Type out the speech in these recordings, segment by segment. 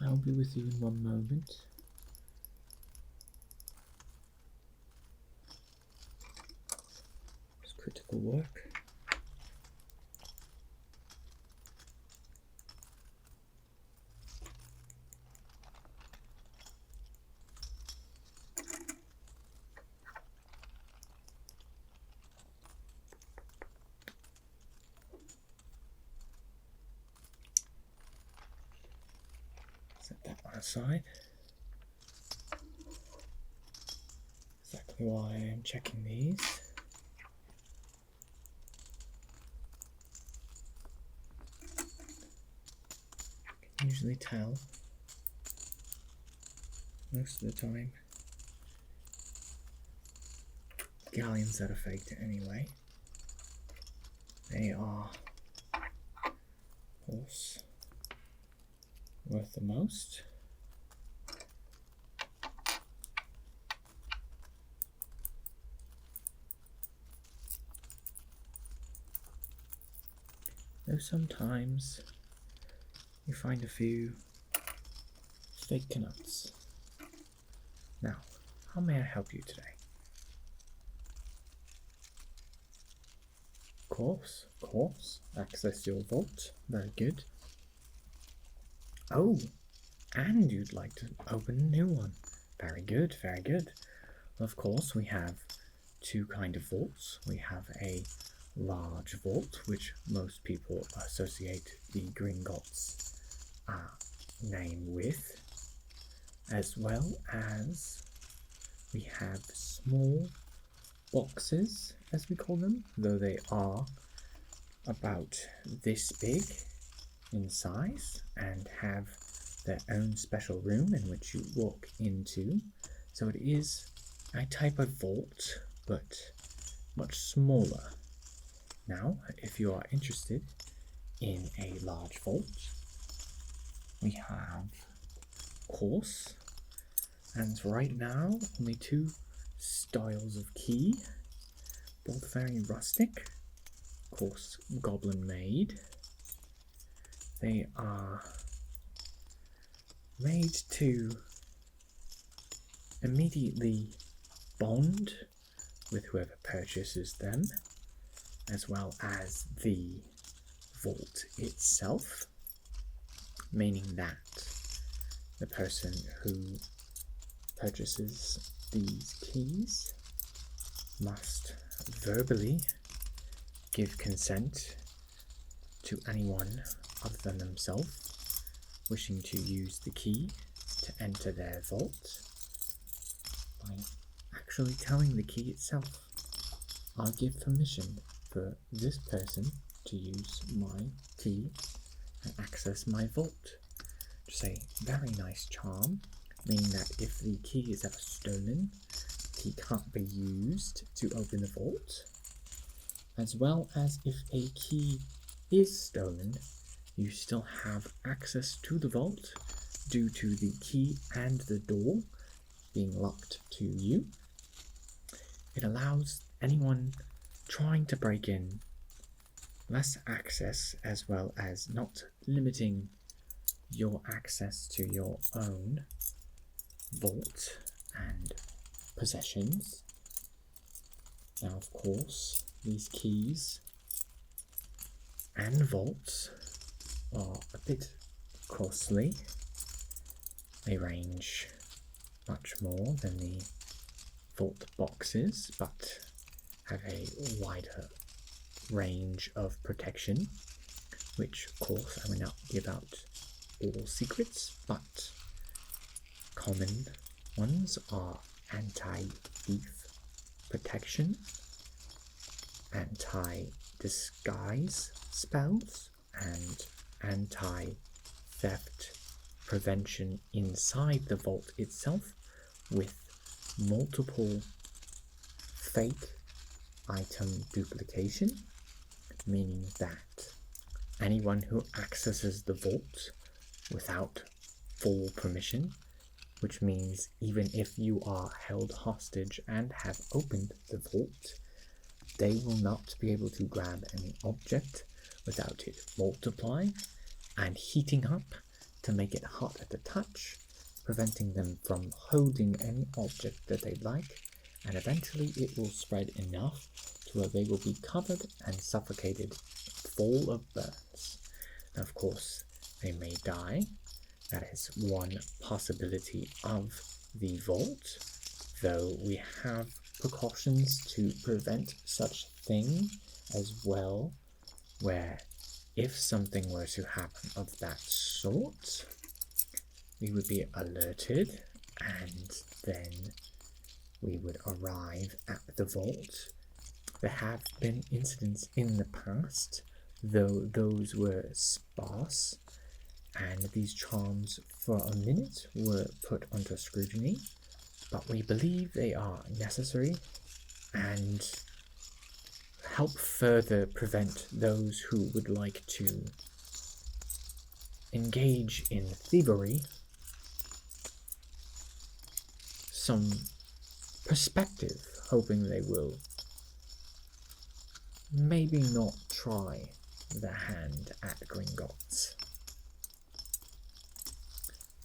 I'll be with you in one moment. It's critical work. Set that one aside. Exactly why I'm checking these. Can usually tell most of the time. Galleons that are faked anyway. They are, of course, worth the most. Though sometimes you find a few fake Gringotts. Now, how may I help you today? Of course. Access your vault. Very good. Oh, and you'd like to open a new one. Very good, very good. Of course, we have two kind of vaults. We have a large vault, which most people associate the Gringotts name with, as well as we have small boxes, as we call them, though they are about this big in size and have their own special room in which you walk into. So it is a type of vault, but much smaller. Now, if you are interested in a large vault, we have, of course, and right now, only two styles of key, both very rustic, of course, goblin made. They are made to immediately bond with whoever purchases them, as well as the vault itself, meaning that the person who purchases these keys must verbally give consent to anyone other than themselves wishing to use the key to enter their vault by actually telling the key itself, "I give permission for this person to use my key and access my vault." Just a very nice charm, meaning that if the key is ever stolen, the key can't be used to open the vault, as well as if a key is stolen, you still have access to the vault due to the key and the door being locked to you. It allows anyone trying to break in less access, as well as not limiting your access to your own vault and possessions. Now, of course, these keys and vaults are a bit costly. They range much more than the vault boxes, but have a wider range of protection, which, of course, I will not give out all secrets, but common ones are anti-thief protection, anti-disguise spells, and anti-theft prevention inside the vault itself, with multiple fake item duplication, meaning that anyone who accesses the vault without full permission, which means even if you are held hostage and have opened the vault, they will not be able to grab any object without it multiplying and heating up to make it hot at the touch, preventing them from holding any object that they like, and eventually it will spread enough to where they will be covered and suffocated, full of burns. Now, of course, they may die. That is one possibility of the vault, though we have precautions to prevent such thing as well, where if something were to happen of that sort, we would be alerted, and then we would arrive at the vault. There have been incidents in the past, though those were sparse, and these charms for a minute were put under scrutiny, but we believe they are necessary and help further prevent those who would like to engage in thievery some perspective, hoping they will maybe not try their hand at Gringotts.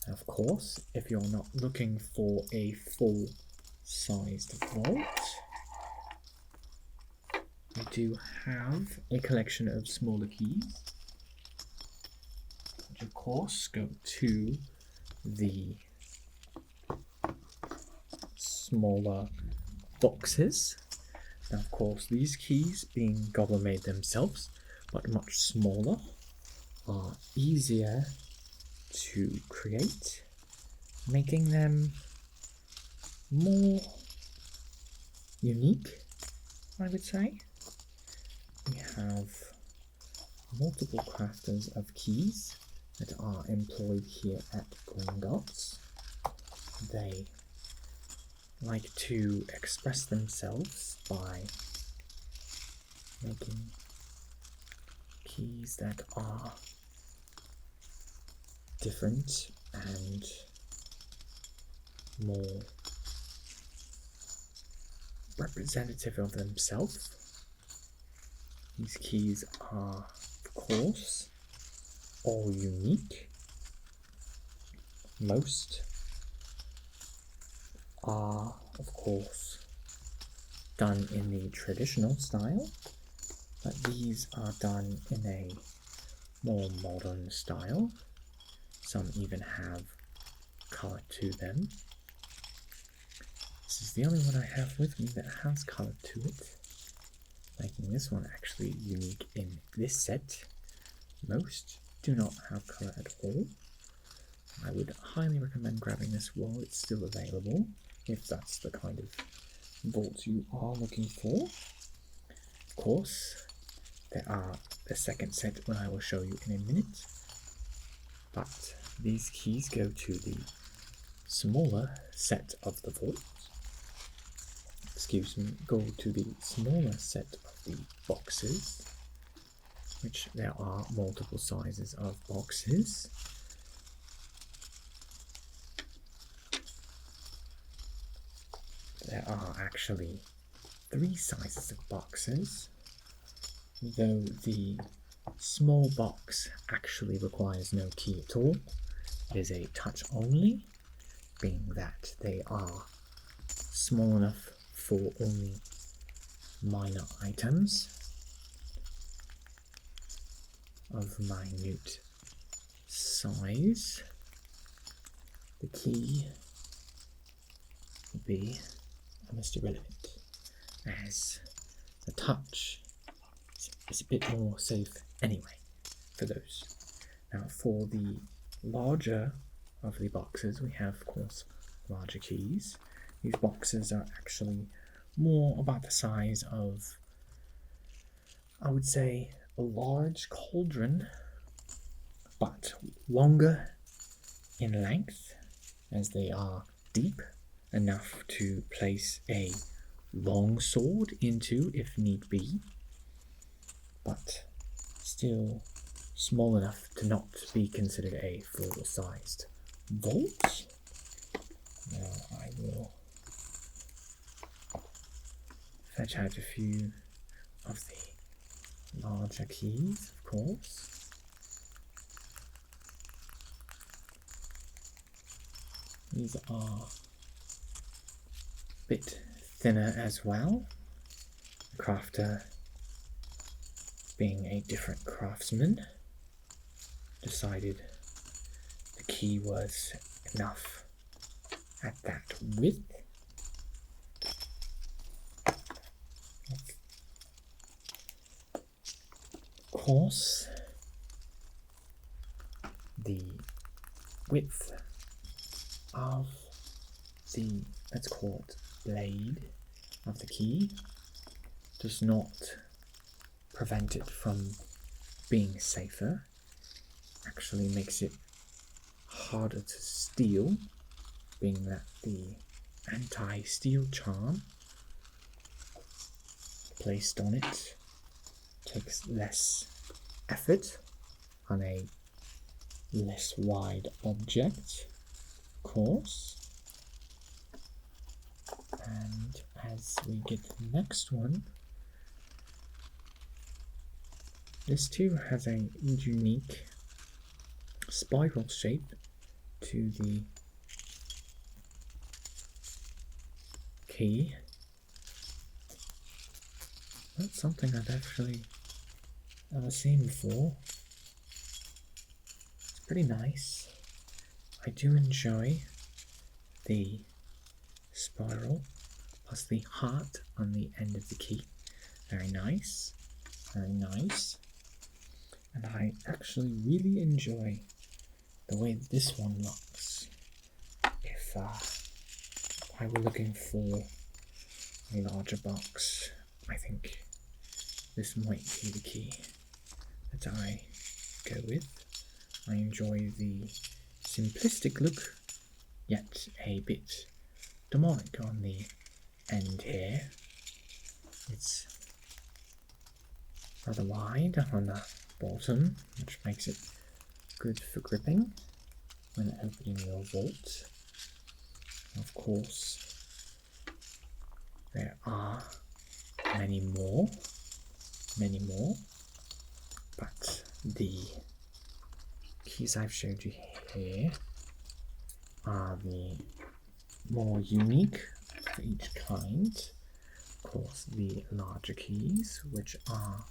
Of course, if you're not looking for a full-sized vault, we do have a collection of smaller keys, which of course go to the smaller boxes. Now, of course, these keys, being goblin-made themselves, but much smaller, are easier to create, making them more unique, I would say. We have multiple crafters of keys that are employed here at Gringotts. They like to express themselves by making keys that are different and more representative of themselves. These keys are, of course, all unique. Most are, of course, done in the traditional style, but these are done in a more modern style. Some even have color to them. This is the only one I have with me that has color to it, making this one actually unique in this set. Most do not have color at all. I would highly recommend grabbing this while it's still available, if that's the kind of vault you are looking for. Of course, there are the second set when I will show you in a minute, but these keys go to the smaller set of the vault. Go to the smaller set of the boxes, which there are multiple sizes of boxes. There are actually 3 sizes of boxes, though the small box actually requires no key at all. It is a touch only, being that they are small enough for only minor items of minute size. The key will be almost irrelevant, as the touch is a bit more safe anyway for those. Now, for the larger of the boxes, we have, of course, larger keys. These boxes are actually more about the size of, I would say, a large cauldron, but longer in length, as they are deep enough to place a long sword into if need be, but still small enough to not be considered a full-sized vault. Now I will fetch out a few of the larger keys, of course. These are a bit thinner as well. The crafter, being a different craftsman, decided the key was enough at that width. Of course, the width of the, let's call it, blade of the key does not prevent it from being safer. Actually makes it harder to steal, being that the anti-steal charm placed on it takes less effort on a less wide object, of course. And as we get to the next one, this too has a unique spiral shape to the key. Not something I've actually ever seen before. It's pretty nice. I do enjoy the spiral plus the heart on the end of the key. Very nice, very nice. And I actually really enjoy the way this one looks. If I were looking for a larger box, I think this might be the key that I go with. I enjoy the simplistic look, yet a bit demonic on the end here. It's rather wide on the bottom, which makes it good for gripping when opening your vault. Of course, there are many more, but the keys I've showed you here are the more unique for each kind. Of course, the larger keys, which are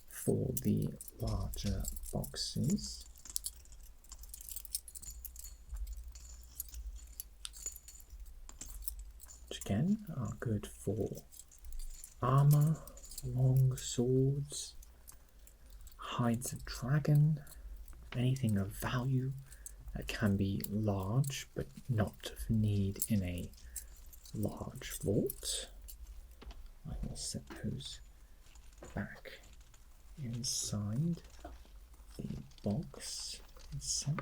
for the larger boxes. Which again are good for armor, long swords, hides of dragon, anything of value that can be large but not of need in a large vault. I will set those back inside the box itself.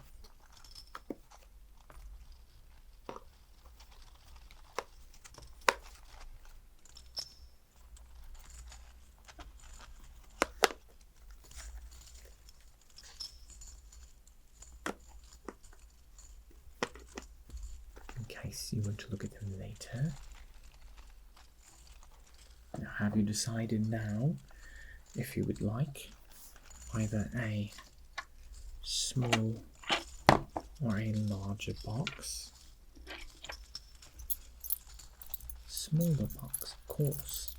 In case you want to look at them later. Now, have you decided now if you would like either a small or a larger box? Smaller box, of course.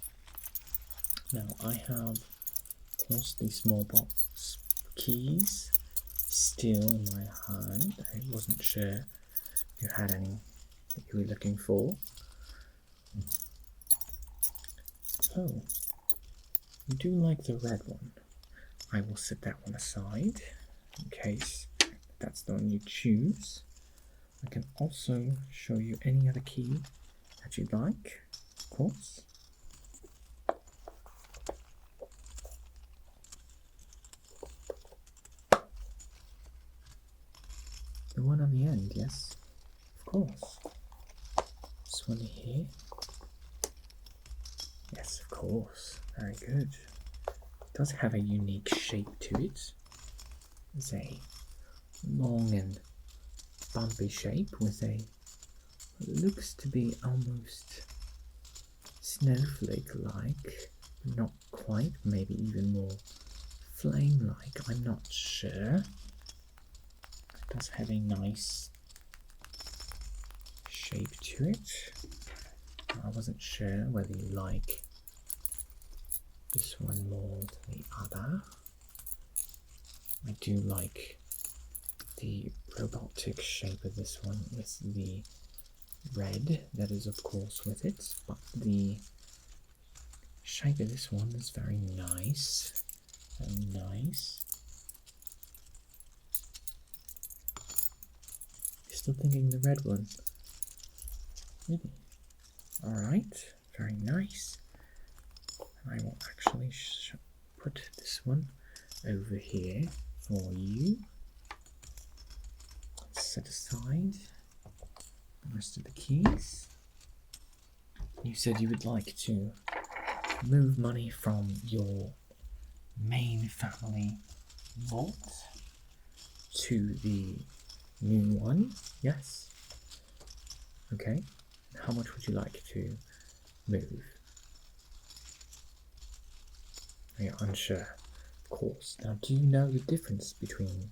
Now I have, of course, the small box keys still in my hand. I wasn't sure if you had any that you were looking for. Oh, you do like the red one. I will set that one aside in case that's the one you choose. I can also show you any other key that you'd like, of course. The one on the end, yes, of course. This one here. Yes, of course. Very good. It does have a unique shape to it. It's a long and bumpy shape with a what looks to be almost snowflake-like, but not quite, maybe even more flame-like, I'm not sure. It does have a nice shape to it. I wasn't sure whether you like this one more than the other. I do like the robotic shape of this one with the red that is of course with it, but the shape of this one is very nice. Very nice. Still thinking the red one. Really? Alright, very nice. I will actually put this one over here for you. Set aside the rest of the keys. You said you would like to move money from your main family vault to the new one, yes? Okay. How much would you like to move? You're unsure, of course. Now, do you know the difference between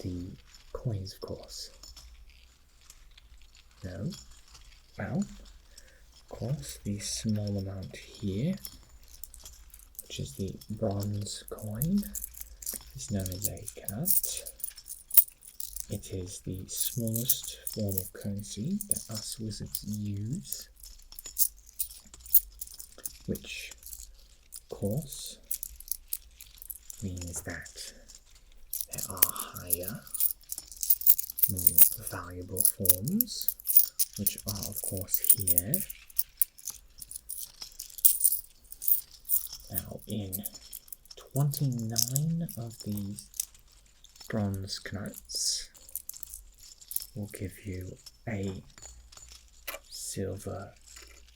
the coins, of course? No? Well, of course, the small amount here, which is the bronze coin, is known as a Gringotts. It is the smallest form of currency that us wizards use, which, of course, means that there are higher, more valuable forms, which are, of course, here. Now, in 29 of these bronze Gringotts, will give you a silver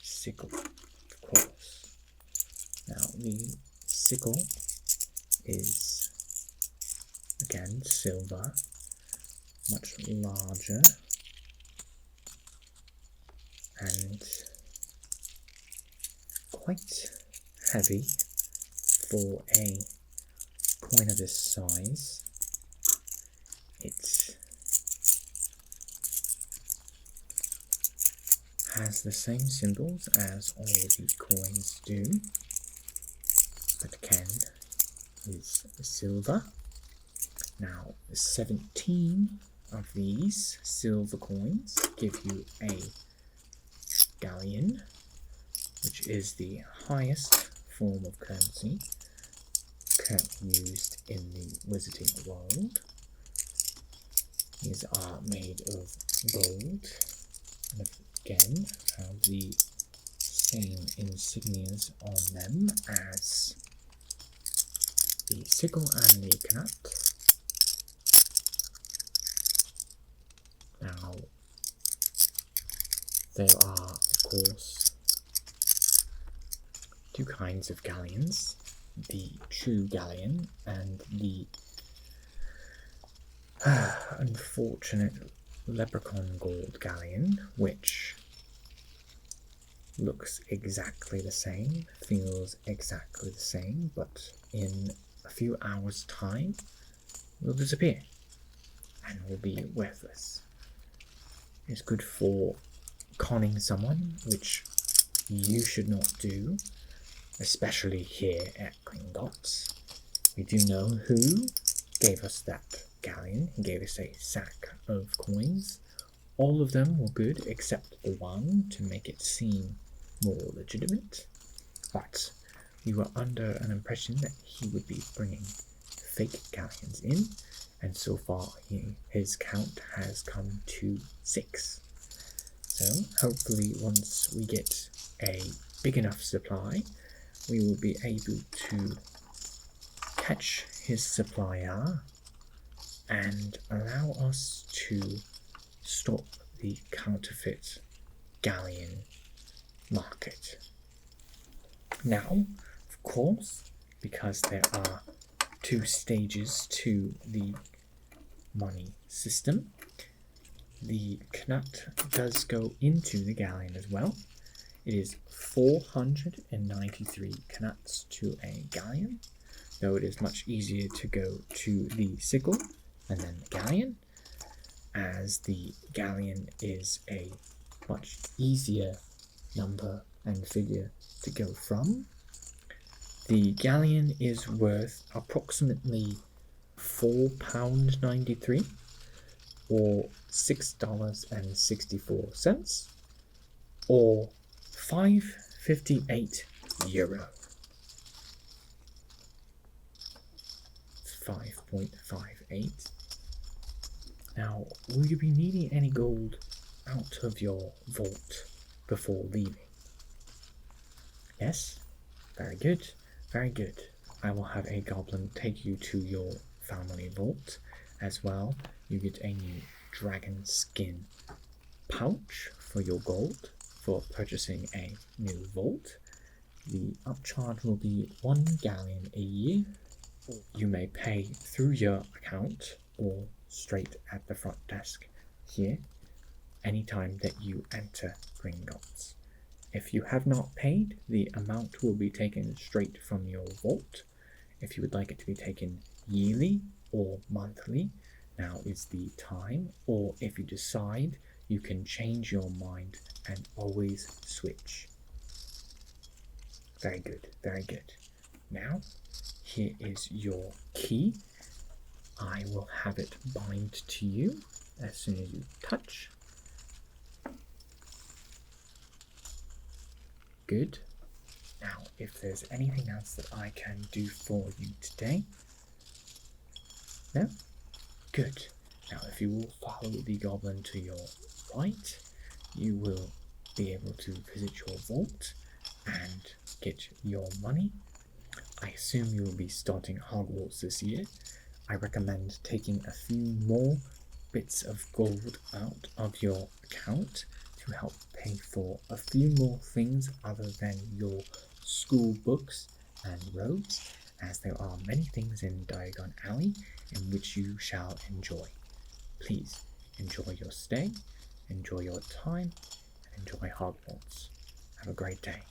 sickle, of course. Now, the sickle is, again, silver, much larger, and quite heavy for a coin of this size. It has the same symbols as all the coins do, but again is silver. Now, 17 of these silver coins give you a galleon, which is the highest form of currency currently used in the wizarding world. These are made of gold, and again have the same insignias on them as the sickle and the Gringotts. Now, there are, of course, two kinds of galleons, the true galleon and the unfortunate leprechaun gold galleon, which looks exactly the same, feels exactly the same, but in a few hours' time will disappear and will be worthless. It's good for conning someone, which you should not do, especially here at Gringotts. We do know who gave us that galleon. He gave us a sack of coins. All of them were good except the one to make it seem more legitimate, but we were under an impression that he would be bringing fake galleons in, and so far his count has come to 6. So hopefully once we get a big enough supply, we will be able to catch his supplier and allow us to stop the counterfeit galleon market. Now, of course, because there are 2 stages to the money system, the Gringotts does go into the galleon as well. It is 493 Gringotts to a galleon, though it is much easier to go to the sickle and then the galleon. as the galleon is a much easier number and figure to go from. The galleon is worth approximately £4.93 or $6.64 or €5.58. 5.58. Now, will you be needing any gold out of your vault before leaving? Yes? Very good, very good. I will have a goblin take you to your family vault. As well, you get a new dragon skin pouch for your gold for purchasing a new vault. The upcharge will be 1 galleon a year. You may pay through your account or straight at the front desk here anytime that you enter Gringotts. If you have not paid, the amount will be taken straight from your vault. If you would like it to be taken yearly or monthly, now is the time. Or if you decide, you can change your mind and always switch. Very good, very good. Now, here is your key. I will have it bind to you as soon as you touch. Good. Now, if there's anything else that I can do for you today. No? Good. Now, if you will follow the goblin to your right, you will be able to visit your vault and get your money. I assume you will be starting Hogwarts this year. I recommend taking a few more bits of gold out of your account to help pay for a few more things other than your school books and robes, as there are many things in Diagon Alley in which you shall enjoy. Please enjoy your stay, enjoy your time, and enjoy Hogwarts. Have a great day.